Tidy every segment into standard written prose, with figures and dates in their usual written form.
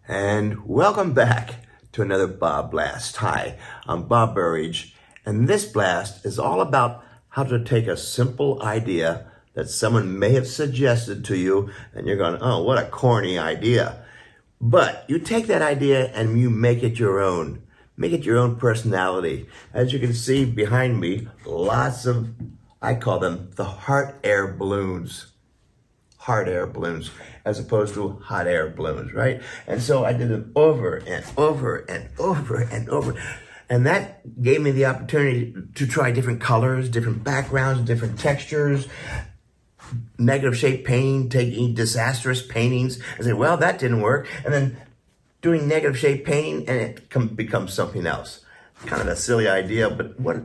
And welcome back to another BobBlast. Hi, I'm Bob Burridge, and this blast is all about how to take a simple idea that someone may have suggested to you, and you're going, oh, what a corny idea. But you take that idea and you make it your own. Make it your own personality. As you can see behind me, lots of, I call them the heart air balloons. Hard air balloons as opposed to hot air balloons, right? And so I did them over and over and over and over. And that gave me the opportunity to try different colors, different backgrounds, different textures, negative shape painting, taking disastrous paintings and say, well, that didn't work. And then doing negative shape painting and it becomes something else. Kind of a silly idea, but what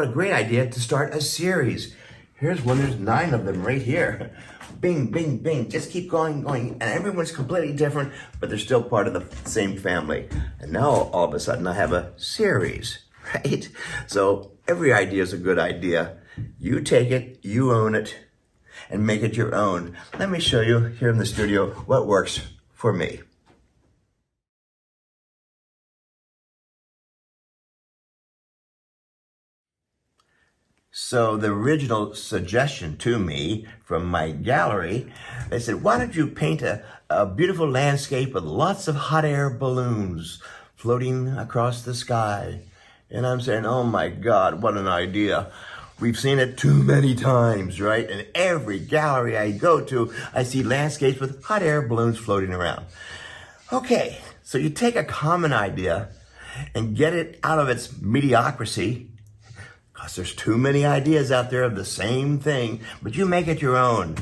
a great idea to start a series. Here's one, there's 9 of them right here. Bing, bing, bing, just keep going. And everyone's completely different, but they're still part of the same family. And now all of a sudden I have a series, right? So every idea is a good idea. You take it, you own it, and make it your own. Let me show you here in the studio what works for me. So the original suggestion to me from my gallery, they said, why don't you paint a beautiful landscape with lots of hot air balloons floating across the sky? And I'm saying, oh my God, what an idea. We've seen it too many times, right? In every gallery I go to, I see landscapes with hot air balloons floating around. Okay, so you take a common idea and get it out of its mediocrity, because there's too many ideas out there of the same thing, but you make it your own.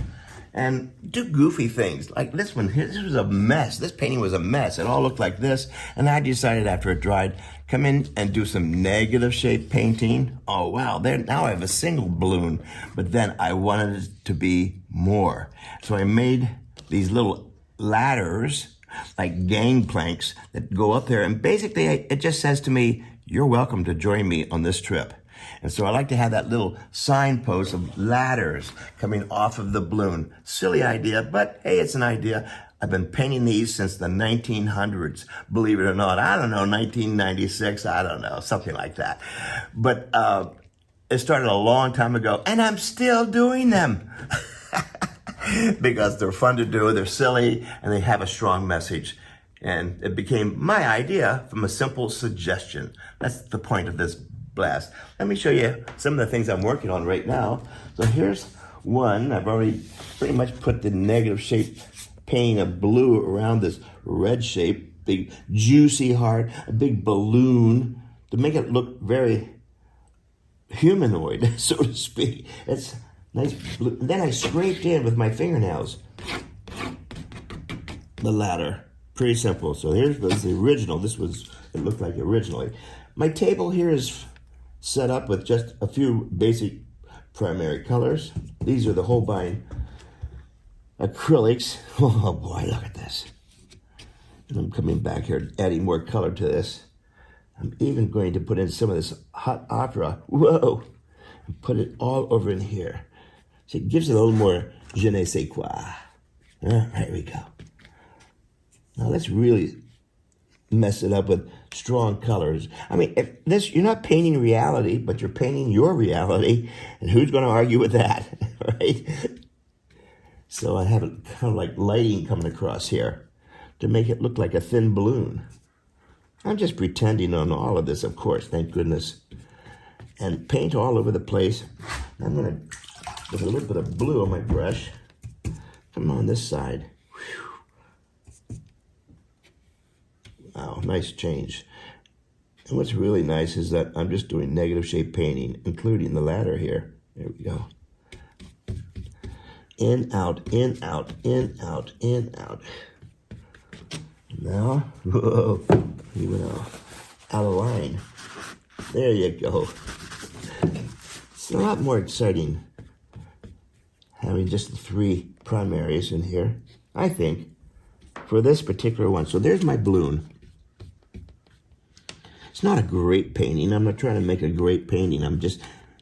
And do goofy things. Like this one here, this was a mess. This painting was a mess. It all looked like this. And I decided after it dried, come in and do some negative shape painting. Oh, wow, there, now I have a single balloon. But then I wanted it to be more. So I made these little ladders, like gangplanks that go up there. And basically, it just says to me, you're welcome to join me on this trip. And so I like to have that little signpost of ladders coming off of the balloon. Silly idea, but hey, it's an idea. I've been painting these since the 1900s, believe it or not. I don't know, 1996, I don't know, something like that. But it started a long time ago, and I'm still doing them. Because they're fun to do, they're silly, and they have a strong message. And it became my idea from a simple suggestion. That's the point of this blast. Let me show you some of the things I'm working on right now. So here's one. I've already pretty much put the negative shape paint of blue around this red shape, big juicy heart, a big balloon to make it look very humanoid, so to speak. It's nice blue. Then I scraped in with my fingernails the ladder. Pretty simple. So here's the original. This was, it looked like originally. My table here is set up with just a few basic primary colors. These are the Holbein acrylics. Oh boy, look at this. And I'm coming back here, adding more color to this. I'm even going to put in some of this hot opera. Whoa! And put it all over in here. So it gives it a little more je ne sais quoi. There we go. Now let's really mess it up with strong colors. I mean, if this, you're not painting reality, but you're painting your reality, and who's going to argue with that, right? So I have it kind of like lighting coming across here to make it look like a thin balloon. I'm just pretending on all of this, of course, thank goodness. And paint all over the place. I'm going to put a little bit of blue on my brush. Come on this side. Wow, nice change. And what's really nice is that I'm just doing negative shape painting, including the ladder here. There we go. In, out, in, out, in, out, in, out. Now, whoa, he went out of line. There you go. It's a lot more exciting having just the 3 primaries in here, I think, for this particular one. So there's my balloon. It's not a great painting. I'm not trying to make a great painting. I'm just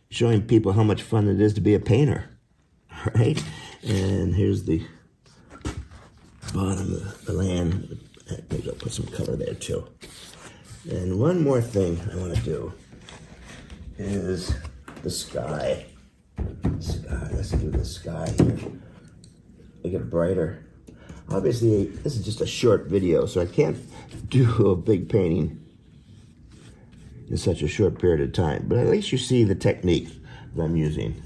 showing people how much fun it is to be a painter, right? And here's the bottom of the land, Maybe I'll put some color there too. And one more thing I want to do is the sky. Let's do the sky here. Make it brighter. Obviously, this is just a short video, so I can't do a big painting in such a short period of time. But at least you see the technique that I'm using.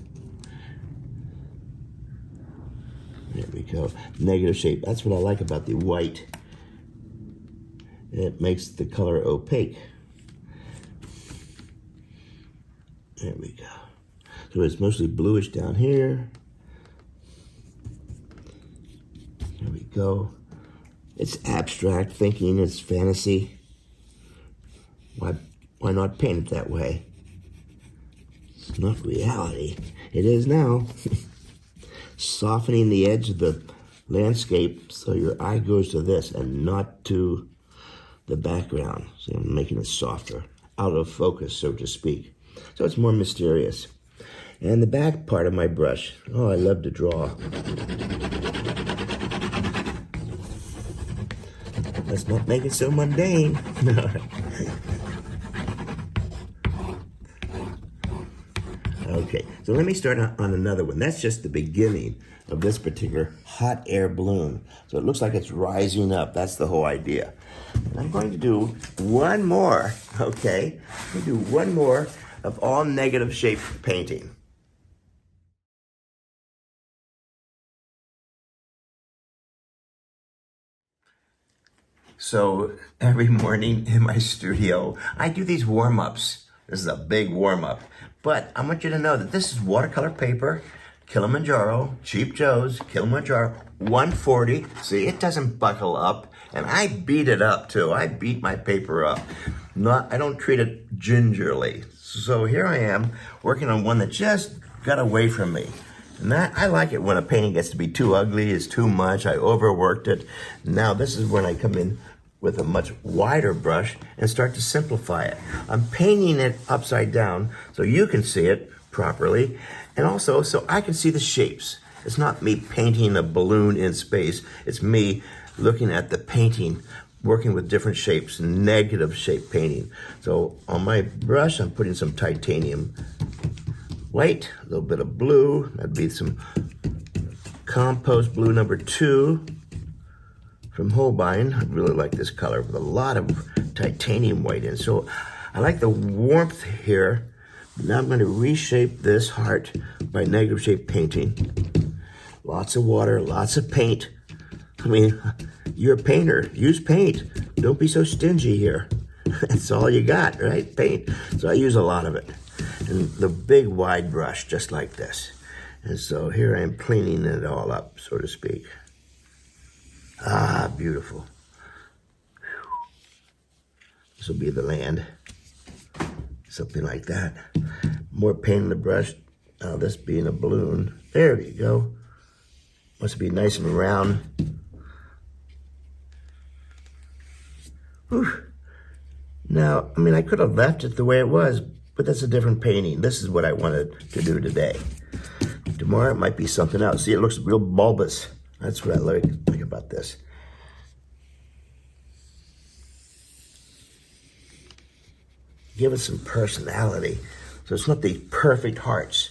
There we go. Negative shape. That's what I like about the white. It makes the color opaque. There we go. So it's mostly bluish down here. There we go. It's abstract thinking, it's fantasy. Why not paint it that way? It's not reality. It is now. Softening the edge of the landscape so your eye goes to this and not to the background. So I'm making it softer, out of focus, so to speak. So it's more mysterious. And the back part of my brush, oh, I love to draw. Let's not make it so mundane. Okay, so let me start on another one. That's just the beginning of this particular hot air balloon. So it looks like it's rising up. That's the whole idea. And I'm going to do one more, okay? I'm going to do one more of all negative shape painting. So every morning in my studio, I do these warm-ups. This is a big warm-up. But I want you to know that this is watercolor paper, Kilimanjaro, Cheap Joe's, Kilimanjaro, 140. See, it doesn't buckle up. And I beat it up too. I beat my paper up. I don't treat it gingerly. So here I am working on one that just got away from me. And I like it when a painting gets to be too ugly, it's too much, I overworked it. Now this is when I come in with a much wider brush and start to simplify it. I'm painting it upside down so you can see it properly, and also so I can see the shapes. It's not me painting a balloon in space, it's me looking at the painting, working with different shapes, negative shape painting. So on my brush, I'm putting some titanium white, a little bit of blue, that'd be some compost blue number 2 from Holbein. I really like this color with a lot of titanium white in. So I like the warmth here. Now I'm going to reshape this heart by negative shape painting. Lots of water, lots of paint. I mean, you're a painter, use paint. Don't be so stingy here. That's all you got, right? Paint. So I use a lot of it. And the big wide brush, just like this. And so here I am cleaning it all up, so to speak. Ah, beautiful. This will be the land. Something like that. More paint in the brush. Now this being a balloon. There you go. Wants to be nice and round. Whew. Now, I mean, I could have left it the way it was, but that's a different painting. This is what I wanted to do today. Tomorrow it might be something else. See, it looks real bulbous. That's what I like about this. Give it some personality. So it's not these perfect hearts.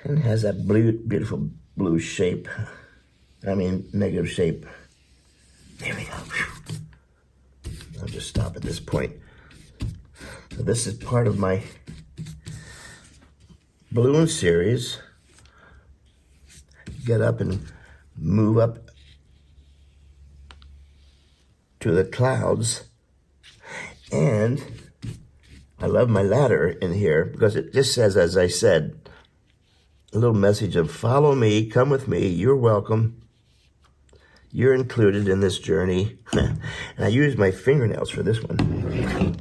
And it has that beautiful blue shape. I mean, negative shape. There we go. I'll just stop at this point. So this is part of my balloon series. Get up and move up to the clouds. And I love my ladder in here because it just says, as I said, a little message of follow me, come with me, you're welcome. You're included in this journey. And I use my fingernails for this one.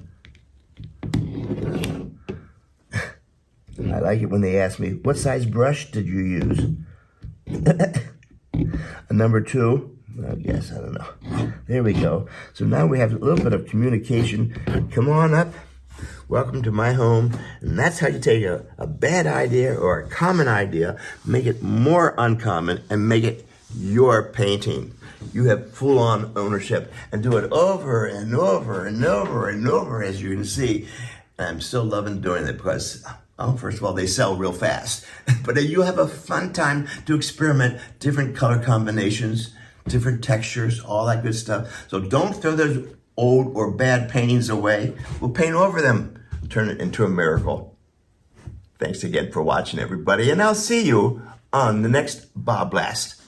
I like it when they ask me, what size brush did you use? A number 2? I guess, I don't know. There we go. So now we have a little bit of communication. Come on up. Welcome to my home. And that's how you take a bad idea or a common idea, make it more uncommon, and make it your painting. you have full-on ownership and do it over and over and over and over, as you can see. And I'm still loving doing it because, oh, first of all, they sell real fast. But you have a fun time to experiment different color combinations, different textures, all that good stuff. So don't throw those old or bad paintings away. We'll paint over them, turn it into a miracle. Thanks again for watching, everybody, and I'll see you on the next BobBlast.